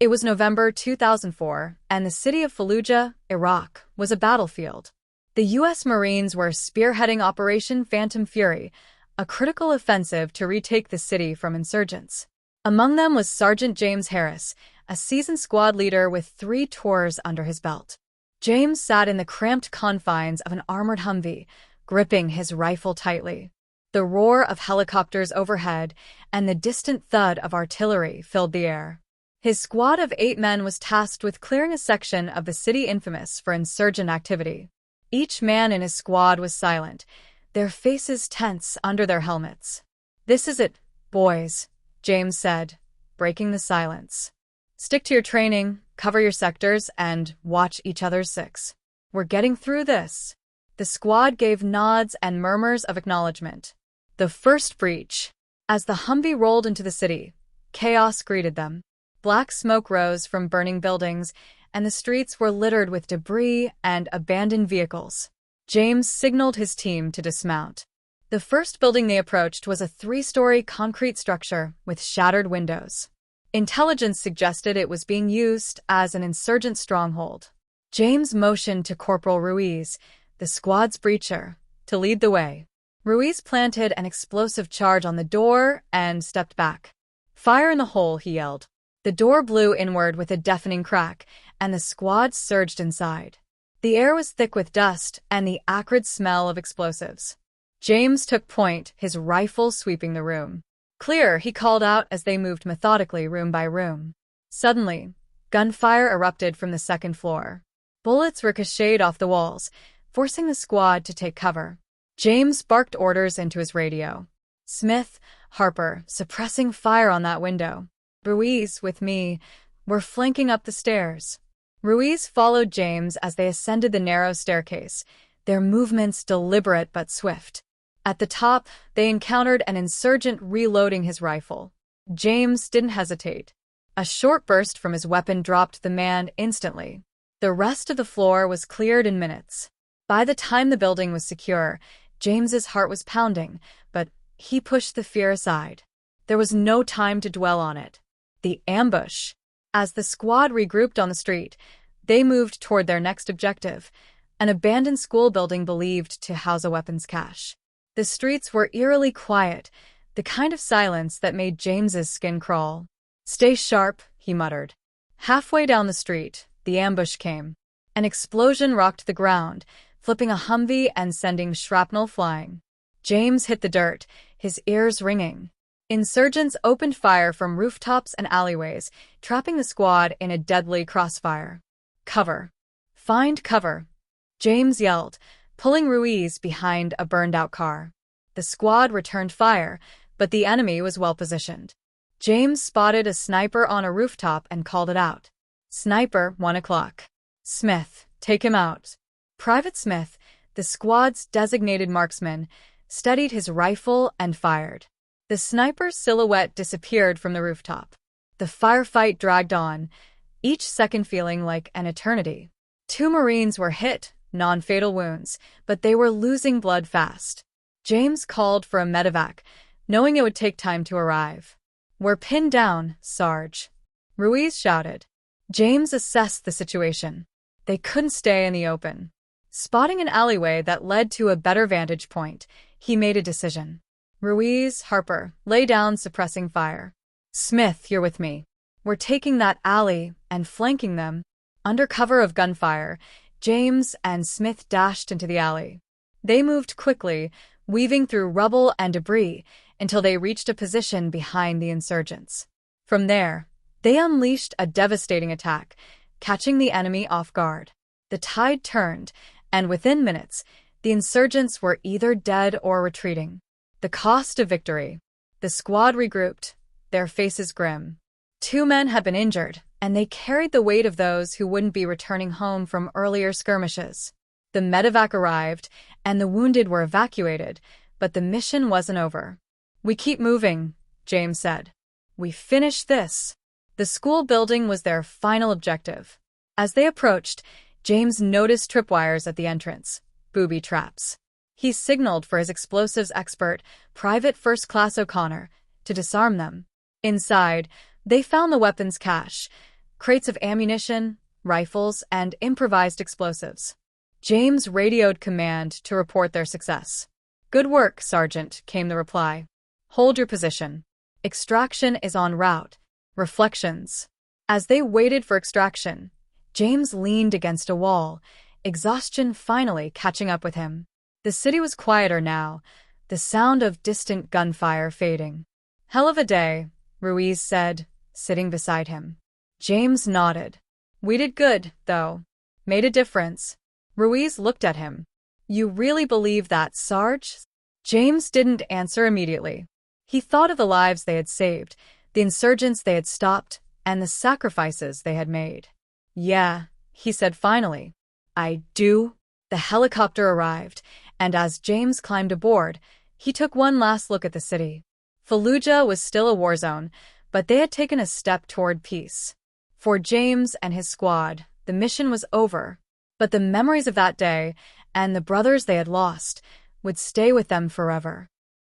It was November 2004, and the city of Fallujah, Iraq, was a battlefield. The U.S. Marines were spearheading Operation Phantom Fury, a critical offensive to retake the city from insurgents. Among them was Sergeant James Harris, a seasoned squad leader with 3 tours under his belt. James sat in the cramped confines of an armored Humvee, gripping his rifle tightly. The roar of helicopters overhead and the distant thud of artillery filled the air. His squad of 8 men was tasked with clearing a section of the city infamous for insurgent activity. Each man in his squad was silent, their faces tense under their helmets. "This is it, boys," James said, breaking the silence. "Stick to your training, cover your sectors, and watch each other's six. We're getting through this." The squad gave nods and murmurs of acknowledgement. The first breach. As the Humvee rolled into the city, chaos greeted them. Black smoke rose from burning buildings, and the streets were littered with debris and abandoned vehicles. James signaled his team to dismount. The first building they approached was a 3-story concrete structure with shattered windows. Intelligence suggested it was being used as an insurgent stronghold. James motioned to Corporal Ruiz, the squad's breacher, to lead the way. Ruiz planted an explosive charge on the door and stepped back. "Fire in the hole," he yelled. The door blew inward with a deafening crack, and the squad surged inside. The air was thick with dust and the acrid smell of explosives. James took point, his rifle sweeping the room. "Clear," he called out as they moved methodically room by room. Suddenly, gunfire erupted from the second floor. Bullets ricocheted off the walls, forcing the squad to take cover. James barked orders into his radio. "Smith, Harper, suppressing fire on that window. Ruiz, with me, were flanking up the stairs." Ruiz followed James as they ascended the narrow staircase, their movements deliberate but swift. At the top, they encountered an insurgent reloading his rifle. James didn't hesitate. A short burst from his weapon dropped the man instantly. The rest of the floor was cleared in minutes. By the time the building was secure, James's heart was pounding, but he pushed the fear aside. There was no time to dwell on it. The ambush. As the squad regrouped on the street, they moved toward their next objective, an abandoned school building believed to house a weapons cache. The streets were eerily quiet, the kind of silence that made James's skin crawl. "Stay sharp," he muttered. Halfway down the street, the ambush came. An explosion rocked the ground, flipping a Humvee and sending shrapnel flying. James hit the dirt, his ears ringing. Insurgents opened fire from rooftops and alleyways, trapping the squad in a deadly crossfire. "Cover. Find cover," James yelled, pulling Ruiz behind a burned-out car. The squad returned fire, but the enemy was well-positioned. James spotted a sniper on a rooftop and called it out. "Sniper, 1 o'clock. Smith, take him out." Private Smith, the squad's designated marksman, steadied his rifle and fired. The sniper's silhouette disappeared from the rooftop. The firefight dragged on, each second feeling like an eternity. 2 Marines were hit, non-fatal wounds, but they were losing blood fast. James called for a medevac, knowing it would take time to arrive. "We're pinned down, Sarge," Ruiz shouted. James assessed the situation. They couldn't stay in the open. Spotting an alleyway that led to a better vantage point, he made a decision. "Ruiz, Harper, lay down suppressing fire. Smith, you're with me. We're taking that alley and flanking them." Under cover of gunfire, James and Smith dashed into the alley. They moved quickly, weaving through rubble and debris until they reached a position behind the insurgents. From there, they unleashed a devastating attack, catching the enemy off guard. The tide turned, and within minutes, the insurgents were either dead or retreating. The cost of victory. The squad regrouped, their faces grim. 2 men had been injured, and they carried the weight of those who wouldn't be returning home from earlier skirmishes. The medevac arrived, and the wounded were evacuated, but the mission wasn't over. "We keep moving," James said. "We finish this." The school building was their final objective. As they approached, James noticed tripwires at the entrance, booby traps. He signaled for his explosives expert, Private First Class O'Connor, to disarm them. Inside, they found the weapons cache, crates of ammunition, rifles, and improvised explosives. James radioed command to report their success. "Good work, Sergeant," came the reply. "Hold your position. Extraction is en route." Reflections. As they waited for extraction, James leaned against a wall, exhaustion finally catching up with him. The city was quieter now, the sound of distant gunfire fading. "Hell of a day," Ruiz said, sitting beside him. James nodded. "We did good, though. Made a difference." Ruiz looked at him. "You really believe that, Sarge?" James didn't answer immediately. He thought of the lives they had saved, the insurgents they had stopped, and the sacrifices they had made. "Yeah," he said finally. "I do." The helicopter arrived, and as James climbed aboard, he took one last look at the city. Fallujah was still a war zone, but they had taken a step toward peace. For James and his squad, the mission was over, but the memories of that day and the brothers they had lost would stay with them forever.